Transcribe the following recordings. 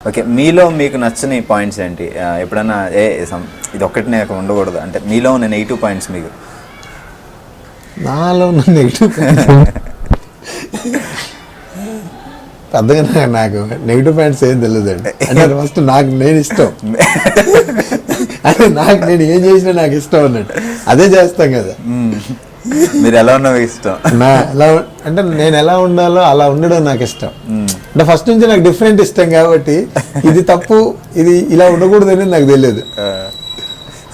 Okay, మీలో మీకు నచ్చని పాయింట్స్ ఏంటి? ఎప్పుడన్నా ఇది ఒక్కటి నాకు ఉండకూడదు అంటే మీలో ఉన్న నెగిటివ్ పాయింట్స్ మీకు? నాలో ఉన్న నెగిటివ్ పెద్దగా నాకు నెగిటివ్ పాయింట్స్ ఏం తెలియదండి. అంటే ఫస్ట్ నాకు నేను ఇష్టం అంటే నేను ఏం చేసినా నాకు ఇష్టం అన్నట్టు అదే చేస్తాం కదా. మీరు ఎలా ఉన్నావు ఇష్టం? అంటే నేను ఎలా ఉండాలో అలా ఉండడం నాకు ఇష్టం. అంటే ఫస్ట్ నుంచి నాకు డిఫరెంట్ ఇష్టం కాబట్టి ఇది తప్పు ఇది ఇలా ఉండకూడదు అనేది నాకు తెలియదు.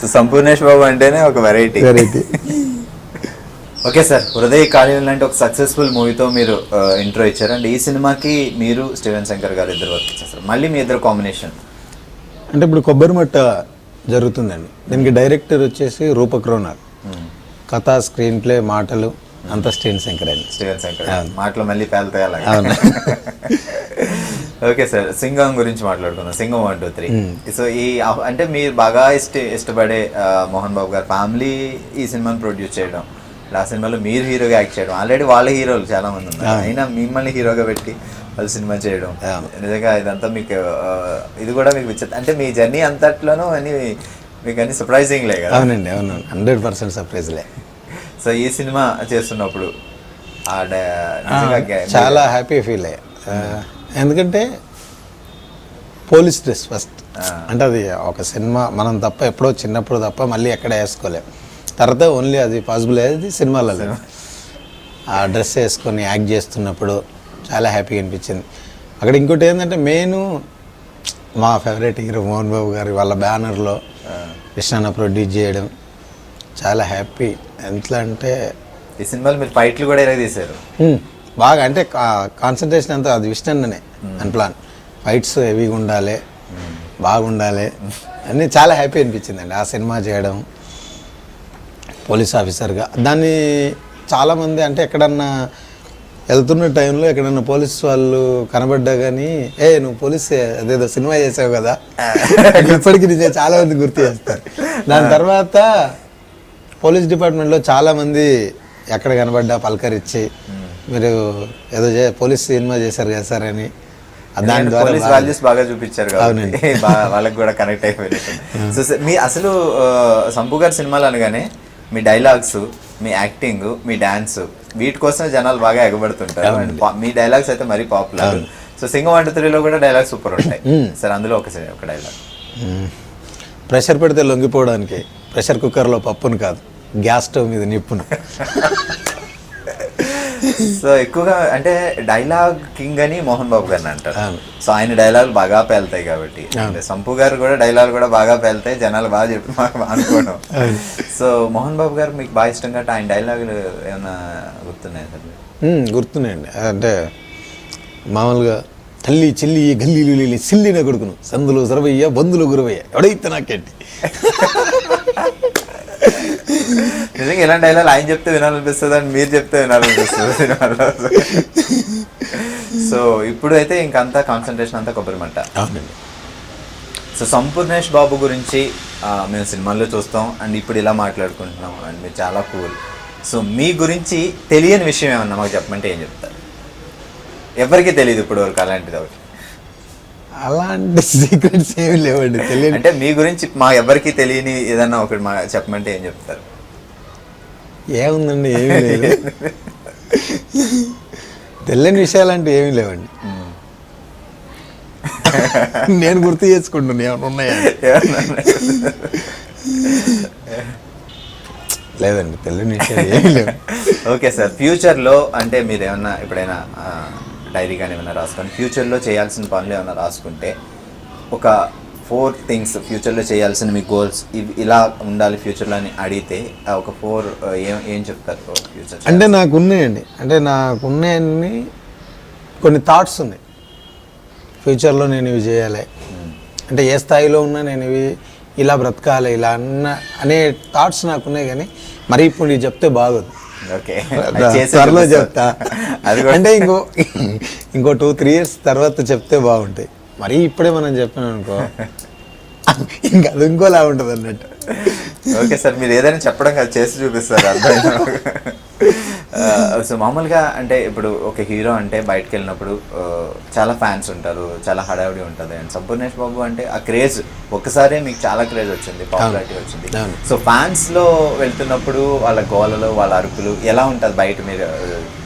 సో సంపూర్ణేష్ బాబు అంటేనే ఒక వెరైటీ. ఓకే సార్, హృదయ కాళీనం లాంటి ఒక సక్సెస్ఫుల్ మూవీతో మీరు ఇంట్రో ఇచ్చారు. అండ్ ఈ సినిమాకి మీరు స్టీవెన్ శంకర్ గారు ఇద్దరు వర్క్ చేస్తారు. మళ్ళీ మీ ఇద్దరు కాంబినేషన్ అంటే ఇప్పుడు కొబ్బరిమట్ట జరుగుతుందండి. దీనికి డైరెక్టర్ వచ్చేసి రూపక్ రోనాల్, కథ స్క్రీన్ ప్లే మాటలు అంతా స్టీవెన్ శంకర్ అండి. స్టీవెన్ శంకర్ మాటలు మళ్ళీ పేలుతాయి అలాగే. ఓకే సార్, సింగం గురించి మాట్లాడుకుందాం. సింగం 1, 2, 3. సో ఈ అంటే మీరు బాగా ఇష్టపడే మోహన్ బాబు గారు ఫ్యామిలీ ఈ సినిమాని ప్రొడ్యూస్ చేయడం, ఆ సినిమాలో మీరు హీరోగా యాక్ట్ చేయడం, ఆల్రెడీ వాళ్ళ హీరోలు చాలా మంది ఉన్నారు, అయినా మిమ్మల్ని హీరోగా పెట్టి వాళ్ళు సినిమా చేయడం, నిజంగా ఇదంతా మీకు ఇది కూడా మీకు అంటే మీ జర్నీ అంతట్లోనూ అని మీకు అన్ని సర్ప్రైజింగ్లే కదా? అవునండి, అవును, 100% సర్ప్రైజ్లే. సో ఈ సినిమా చేస్తున్నప్పుడు చాలా హ్యాపీ ఫీల్ అయ్యా. ఎందుకంటే పోలీస్ డ్రెస్ ఫస్ట్ అంటే అది ఒక సినిమా మనం తప్ప ఎప్పుడో చిన్నప్పుడు తప్ప మళ్ళీ ఎక్కడ వేసుకోలేము. తర్వాత ఓన్లీ అది పాసిబుల్ అయ్యేది సినిమాలలో. ఆ డ్రెస్ వేసుకొని యాక్ట్ చేస్తున్నప్పుడు చాలా హ్యాపీగా అనిపించింది. అక్కడ ఇంకోటి ఏంటంటే మెయిన్ మా ఫేవరెట్ హీరో మోహన్ బాబు గారి వాళ్ళ బ్యానర్లో కృష్ణ ప్రొడ్యూస్ చేయడం చాలా హ్యాపీ. ఎట్లా అంటే ఈ సినిమాలో మీరు ఫైట్లు కూడా ఇలా తీశారు బాగా. అంటే కాన్సన్ట్రేషన్ అంతా అది విష్ణన్ననే అని ప్లాన్. ఫైట్స్ హెవీగా ఉండాలి, బాగుండాలి అన్నీ చాలా హ్యాపీ అనిపించిందండి ఆ సినిమా చేయడం. పోలీస్ ఆఫీసర్గా దాన్ని చాలామంది అంటే ఎక్కడన్నా వెళ్తున్న టైంలో ఎక్కడన్నా పోలీస్ వాళ్ళు కనబడ్డా కానీ నువ్వు పోలీస్ అదేదో సినిమా చేసావు కదా ఇప్పటికీ నిజే చాలామంది గుర్తు చేస్తారు. దాని తర్వాత పోలీస్ డిపార్ట్మెంట్లో చాలామంది ఎక్కడ కనబడ్డా పలకరించి మీరు ఏదో పోలీస్ సినిమా చేశారు కదా సార్ అని దాని ద్వారా వాల్యూస్ బాగా చూపించారు కాబట్టి వాళ్ళకి కూడా కనెక్ట్ అయిపోయినట్టు. సో మీ అసలు సంపు గారి సినిమాలు అనగానే మీ డైలాగ్స్, మీ యాక్టింగ్, మీ డాన్స్ వీటి కోసం జనాలు బాగా ఎగబడుతుంటారు. మీ డైలాగ్స్ అయితే మరీ పాపులర్. సో సింగం 1, 2, 3లో కూడా డైలాగ్స్ సూపర్ ఉంటాయి సార్. అందులో ఒక డైలాగ్, ప్రెషర్ పెడితే లొంగిపోవడానికి ప్రెషర్ కుక్కర్లో పప్పును కాదు గ్యాస్ స్టవ్ మీద నిప్పును. సో ఎక్కువగా అంటే డైలాగ్ కింగ్ అని మోహన్ బాబు గారిని అంటారు. సో ఆయన డైలాగులు బాగా పేలుతాయి కాబట్టి సంపు గారు కూడా డైలాగులు కూడా బాగా పేలుతాయి, జనాలు బాగా చెప్పి అనుకోవడం. సో మోహన్ బాబు గారు మీకు బాగా ఇష్టం కాబట్టి ఆయన డైలాగులు ఏమైనా గుర్తున్నాయి సార్? గుర్తున్నాయండి. అంటే మామూలుగా తల్లి చెల్లి గల్లీలు సిల్లిన కొడుకును సందులు సరవయ్య బంధులు గురవయ్య ఎవడైతే నాకేంటి. నిజంగా ఇలాంటి డైలాగ్ ఆయన చెప్తే వినాలనిపిస్తుంది అని మీరు చెప్తే వినాలనిపిస్తుంది సినిమాలో. సో ఇప్పుడు అయితే ఇంకంతా కాన్సన్ట్రేషన్ అంతా కొబ్బరిమంట. సో సంపూర్ణేష్ బాబు గురించి మేము సినిమాల్లో చూస్తాం అండ్ ఇప్పుడు ఇలా మాట్లాడుకుంటున్నాం అండ్ మీరు చాలా కూల్. సో మీ గురించి తెలియని విషయం ఏమన్నా మాకు చెప్పమంటే ఏం చెప్తారు? ఎవరికి తెలియదు ఇప్పుడు వరకు అలాంటిది ఒకటి. అలాంటి సీక్రెట్స్ ఏమి లేవండి, తెలియదు. అంటే మీ గురించి మా ఎవరికి తెలియని ఏదన్నా ఒకటి మా చెప్పమంటే ఏం చెప్తారు? ఏముందండి, ఏమీ లేదు. తెలియని విషయాలు అంటే ఏమీ లేవండి. నేను గుర్తు చేసుకుంటున్నాను ఏమైనా ఉన్నాయా? లేదండి, తెలియని విషయాలు ఏమీ లేవు. ఓకే సార్, ఫ్యూచర్లో అంటే మీరు ఏమన్నా ఎప్పుడైనా డైరీ కానీ ఏమైనా రాసుకొని ఫ్యూచర్లో చేయాల్సిన పనులు ఏమైనా రాసుకుంటే ఒక 4 things ఫ్యూచర్లో చేయాల్సిన మీ గోల్స్ ఇలా ఉండాలి ఫ్యూచర్లో అని అడిగితే ఒక 4 ఏం చెప్తారు ఫ్యూచర్? అంటే నాకున్నాయండి, అంటే నాకున్నాయన్ని కొన్ని థాట్స్ ఉన్నాయి. ఫ్యూచర్లో నేను ఇవి చేయాలి అంటే ఏ స్థాయిలో ఉన్నా నేను ఇవి ఇలా బ్రతకాలి ఇలా అనే థాట్స్ నాకున్నాయి. కానీ మరి ఇప్పుడు ఇది చెప్తే బాగోదు, త్వరలో చెప్తా. అంటే ఇంకో 2-3 years తర్వాత చెప్తే బాగుంటాయి. మరీ ఇప్పుడే మనం చెప్పాను అనుకో ఇంకా అది ఇంకోలా ఉంటుంది అన్నట్టు. ఓకే సార్, మీరు ఏదైనా చెప్పడం కాదు చేసి చూపిస్తారు అర్థం. సో మామూలుగా అంటే ఇప్పుడు ఒక హీరో అంటే బయటకు వెళ్ళినప్పుడు చాలా ఫ్యాన్స్ ఉంటారు, చాలా హడావిడి ఉంటుంది. అండ్ సంపూర్ణేష్ బాబు అంటే ఆ క్రేజ్ ఒక్కసారే మీకు చాలా క్రేజ్ వచ్చింది, పాపులారిటీ వచ్చింది. సో ఫ్యాన్స్లో వెళ్తున్నప్పుడు వాళ్ళ గోలలో వాళ్ళ అరుపులు ఎలా ఉంటుంది బయట, మీరు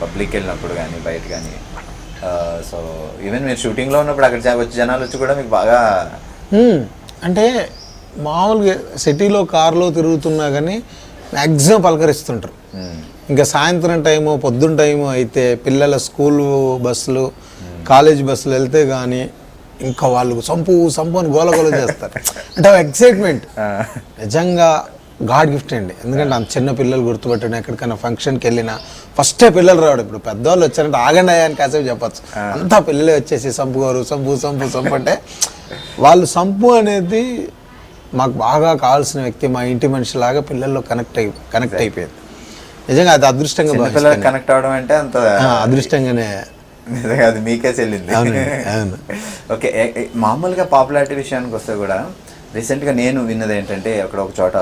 పబ్లిక్ వెళ్ళినప్పుడు కానీ బయట కానీ? సో ఈవెన్ మీరు షూటింగ్లో ఉన్నప్పుడు అక్కడ వచ్చి జనాలు వచ్చి కూడా మీకు బాగా అంటే మామూలుగా సిటీలో కారులో తిరుగుతున్నా కానీ మ్యాక్సిమం పలకరిస్తుంటారు. ఇంకా సాయంత్రం టైము పొద్దున్న టైము అయితే పిల్లల స్కూల్ బస్సులు కాలేజ్ బస్సులు వెళ్తే కానీ ఇంకా వాళ్ళు సంపు అని గోల చేస్తారు. అంటే ఎక్సైట్మెంట్ నిజంగా గాడ్ గిఫ్ట్ అండి. ఎందుకంటే అంత చిన్న పిల్లలు గుర్తుపెట్టడం, ఎక్కడికైనా ఫంక్షన్కి వెళ్ళినా ఫస్టే పిల్లలు రావడం. ఇప్పుడు పెద్దవాళ్ళు వచ్చారంటే ఆగండి అయ్యాని కాసేపు చెప్పచ్చు, అంతా పిల్లలే వచ్చేసి సంపు గారు సంపు అంటే వాళ్ళు సంపు అనేది మాకు బాగా కావాల్సిన వ్యక్తి, మా ఇంటి మనిషి లాగా పిల్లల్లో కనెక్ట్ అయిపోయింది. నిజంగా అది అదృష్టంగా కనెక్ట్ అవడం అంటే అంత అదృష్టంగానే నిజంగా అది మీకే చెల్లింది. అవును. ఓకే, మామూలుగా పాపులారిటీ విషయానికి వస్తే కూడా రీసెంట్గా నేను విన్నది ఏంటంటే, అక్కడ ఒక చోట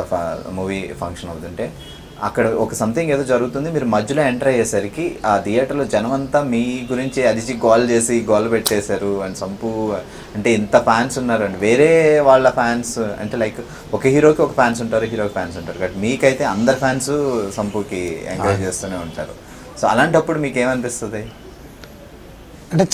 మూవీ ఫంక్షన్ అవుతుంటే అక్కడ ఒక సంథింగ్ ఏదో జరుగుతుంది, మీరు మధ్యలో ఎంటర్ అయ్యేసరికి ఆ థియేటర్లో జనం అంతా మీ గురించి అదిచి గోల్ పెట్టేశారు. అండ్ సంపు అంటే ఇంత ఫ్యాన్స్ ఉన్నారండి, వేరే వాళ్ళ ఫ్యాన్స్ అంటే లైక్ ఒక హీరోకి ఒక ఫ్యాన్స్ ఉంటారు, హీరోకి ఫ్యాన్స్ ఉంటారు, బట్ మీకైతే అందరు ఫ్యాన్స్ సంపుకి ఎంకరేజ్ చేస్తూనే ఉంటారు. సో అలాంటప్పుడు మీకు ఏమనిపిస్తుంది?